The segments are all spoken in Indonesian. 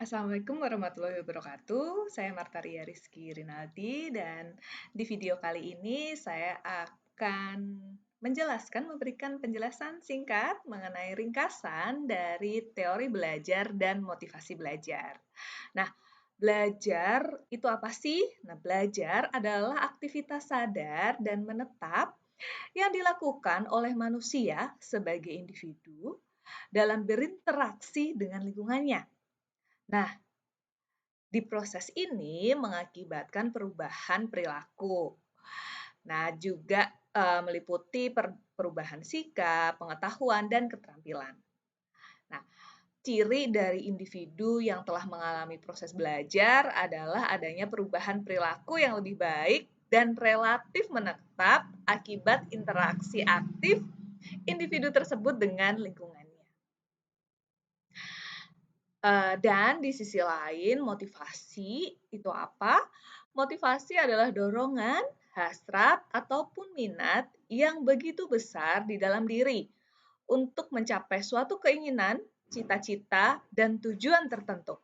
Assalamualaikum warahmatullahi wabarakatuh. Saya Martaria Rizky Rinaldi dan di video kali ini saya akan memberikan penjelasan singkat mengenai ringkasan dari teori belajar dan motivasi belajar. Nah, belajar itu apa sih? Nah, belajar adalah aktivitas sadar dan menetap yang dilakukan oleh manusia sebagai individu dalam berinteraksi dengan lingkungannya. Nah, di proses ini mengakibatkan perubahan perilaku. Nah, juga meliputi perubahan sikap, pengetahuan, dan keterampilan. Nah, ciri dari individu yang telah mengalami proses belajar adalah adanya perubahan perilaku yang lebih baik dan relatif menetap akibat interaksi aktif individu tersebut dengan lingkungannya. Dan di sisi lain, motivasi itu apa? Motivasi adalah dorongan, hasrat, ataupun minat yang begitu besar di dalam diri untuk mencapai suatu keinginan, cita-cita, dan tujuan tertentu.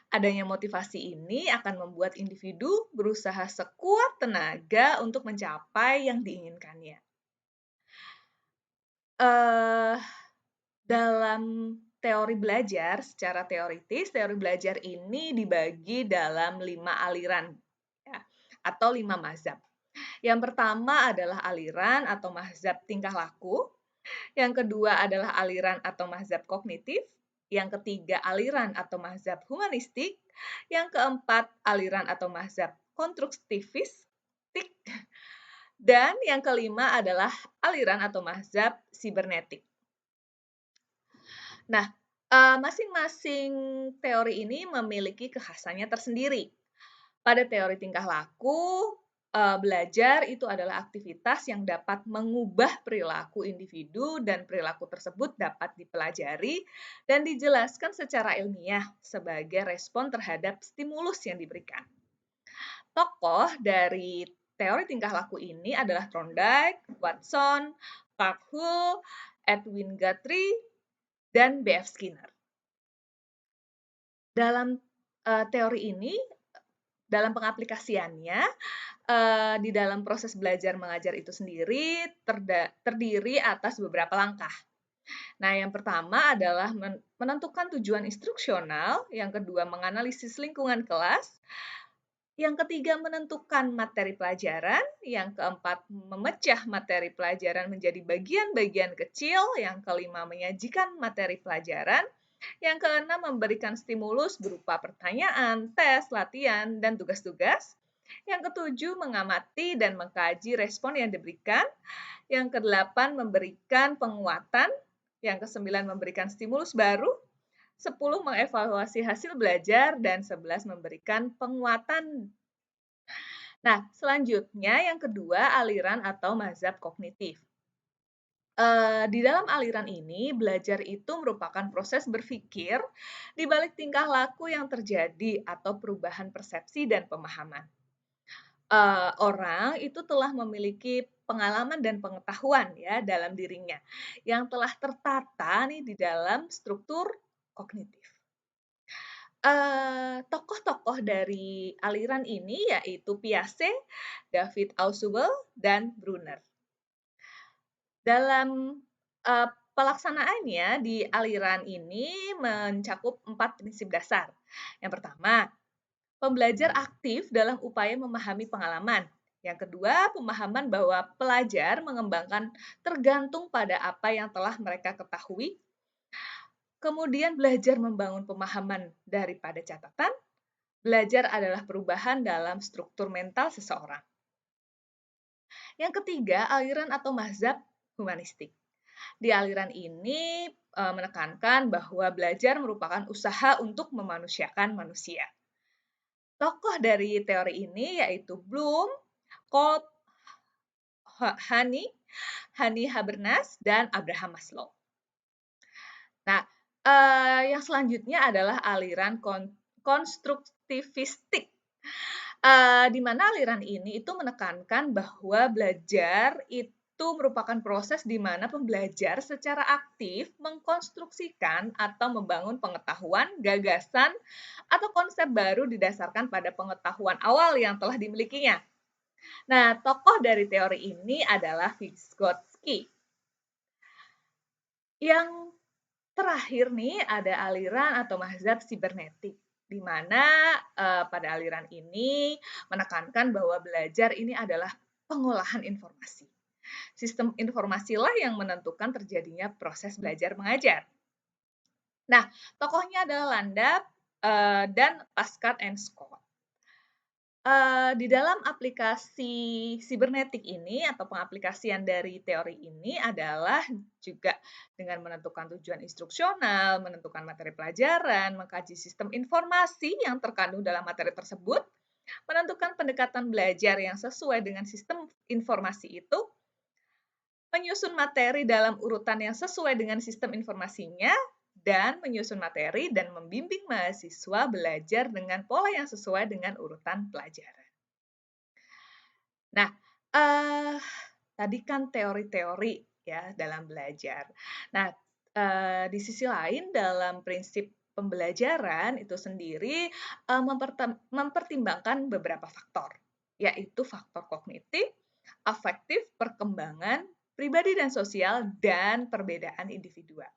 Adanya motivasi ini akan membuat individu berusaha sekuat tenaga untuk mencapai yang diinginkannya. Eh, Dalam teori belajar, secara teoritis, teori belajar ini dibagi dalam 5 aliran ya, atau 5 mazhab. Yang pertama adalah aliran atau mazhab tingkah laku, yang kedua adalah aliran atau mazhab kognitif, yang ketiga aliran atau mazhab humanistik, yang keempat aliran atau mazhab konstruktivistik, dan yang kelima adalah aliran atau mazhab sibernetik. Nah, masing-masing teori ini memiliki kekhasannya tersendiri. Pada teori tingkah laku, belajar itu adalah aktivitas yang dapat mengubah perilaku individu dan perilaku tersebut dapat dipelajari dan dijelaskan secara ilmiah sebagai respon terhadap stimulus yang diberikan. Tokoh dari teori tingkah laku ini adalah Thorndike, Watson, Parkhull, Edwin Guthrie, dan B.F. Skinner. Dalam teori ini, dalam pengaplikasiannya, di dalam proses belajar mengajar itu sendiri terdiri atas beberapa langkah. Nah, yang pertama adalah menentukan tujuan instruksional, yang kedua menganalisis lingkungan kelas, yang ketiga menentukan materi pelajaran, yang keempat memecah materi pelajaran menjadi bagian-bagian kecil, yang kelima menyajikan materi pelajaran, yang keenam memberikan stimulus berupa pertanyaan, tes, latihan, dan tugas-tugas. Yang ketujuh mengamati dan mengkaji respon yang diberikan. Yang kedelapan memberikan penguatan. Yang kesembilan memberikan stimulus baru. 10 mengevaluasi hasil belajar, dan 11 memberikan penguatan. Nah, selanjutnya yang kedua aliran atau mazhab kognitif. Di dalam aliran ini, belajar itu merupakan proses berpikir di balik tingkah laku yang terjadi atau perubahan persepsi dan pemahaman. Orang itu telah memiliki pengalaman dan pengetahuan ya dalam dirinya yang telah tertata nih di dalam struktur kognitif. Tokoh-tokoh dari aliran ini yaitu Piaget, David Ausubel, dan Brunner. Dalam pelaksanaannya di aliran ini mencakup 4 prinsip dasar. Yang pertama, pembelajar aktif dalam upaya memahami pengalaman. Yang kedua, pemahaman bahwa pelajar mengembangkan tergantung pada apa yang telah mereka ketahui. Kemudian belajar membangun pemahaman daripada catatan. Belajar adalah perubahan dalam struktur mental seseorang. Yang ketiga, aliran atau mazhab humanistik. Di aliran ini menekankan bahwa belajar merupakan usaha untuk memanusiakan manusia. Tokoh dari teori ini yaitu Bloom, Kolb, Hani Habermas, dan Abraham Maslow. Nah, yang selanjutnya adalah aliran konstruktivistik. Di mana aliran ini itu menekankan bahwa belajar itu itu merupakan proses di mana pembelajar secara aktif mengkonstruksikan atau membangun pengetahuan, gagasan, atau konsep baru didasarkan pada pengetahuan awal yang telah dimilikinya. Nah, tokoh dari teori ini adalah Vygotsky. Yang terakhir nih ada aliran atau mazhab sibernetik, di mana pada aliran ini menekankan bahwa belajar ini adalah pengolahan informasi. Sistem informasilah yang menentukan terjadinya proses belajar mengajar. Nah, tokohnya adalah Landau dan Pascal and Scott. Di dalam aplikasi sibernetik ini atau pengaplikasian dari teori ini adalah juga dengan menentukan tujuan instruksional, menentukan materi pelajaran, mengkaji sistem informasi yang terkandung dalam materi tersebut, menentukan pendekatan belajar yang sesuai dengan sistem informasi itu, menyusun materi dalam urutan yang sesuai dengan sistem informasinya, dan menyusun materi dan membimbing mahasiswa belajar dengan pola yang sesuai dengan urutan pelajaran. Nah, tadi kan teori-teori ya dalam belajar. Nah, di sisi lain dalam prinsip pembelajaran itu sendiri mempertimbangkan beberapa faktor, yaitu faktor kognitif, afektif, perkembangan, pribadi dan sosial, dan perbedaan individual.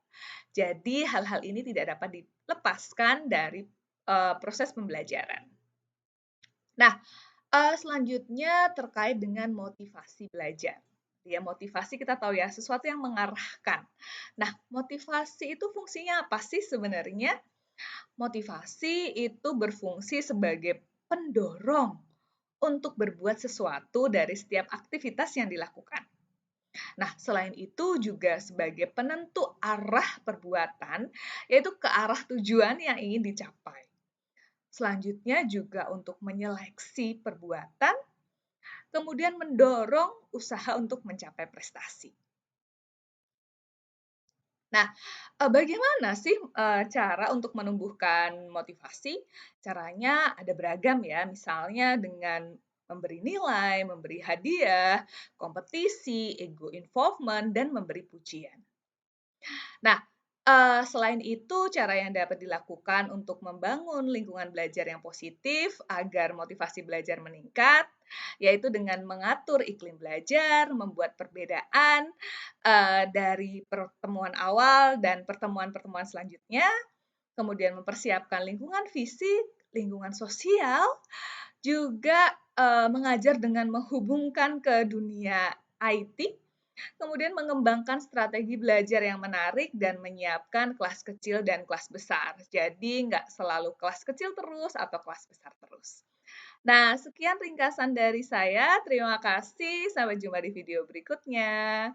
Jadi hal-hal ini tidak dapat dilepaskan dari proses pembelajaran. Nah, selanjutnya terkait dengan motivasi belajar. Ya, motivasi kita tahu ya, sesuatu yang mengarahkan. Nah, motivasi itu fungsinya apa sih sebenarnya? Motivasi itu berfungsi sebagai pendorong untuk berbuat sesuatu dari setiap aktivitas yang dilakukan. Nah, selain itu juga sebagai penentu arah perbuatan, yaitu ke arah tujuan yang ingin dicapai. Selanjutnya juga untuk menyeleksi perbuatan, kemudian mendorong usaha untuk mencapai prestasi. Nah, bagaimana sih cara untuk menumbuhkan motivasi? Caranya ada beragam ya, misalnya dengan memberi nilai, memberi hadiah, kompetisi, ego involvement, dan memberi pujian. Nah, selain itu cara yang dapat dilakukan untuk membangun lingkungan belajar yang positif agar motivasi belajar meningkat, yaitu dengan mengatur iklim belajar, membuat perbedaan dari pertemuan awal dan pertemuan-pertemuan selanjutnya, kemudian mempersiapkan lingkungan fisik, lingkungan sosial, juga mengajar dengan menghubungkan ke dunia IT, kemudian mengembangkan strategi belajar yang menarik dan menyiapkan kelas kecil dan kelas besar. Jadi nggak selalu kelas kecil terus atau kelas besar terus. Nah, sekian ringkasan dari saya. Terima kasih. Sampai jumpa di video berikutnya.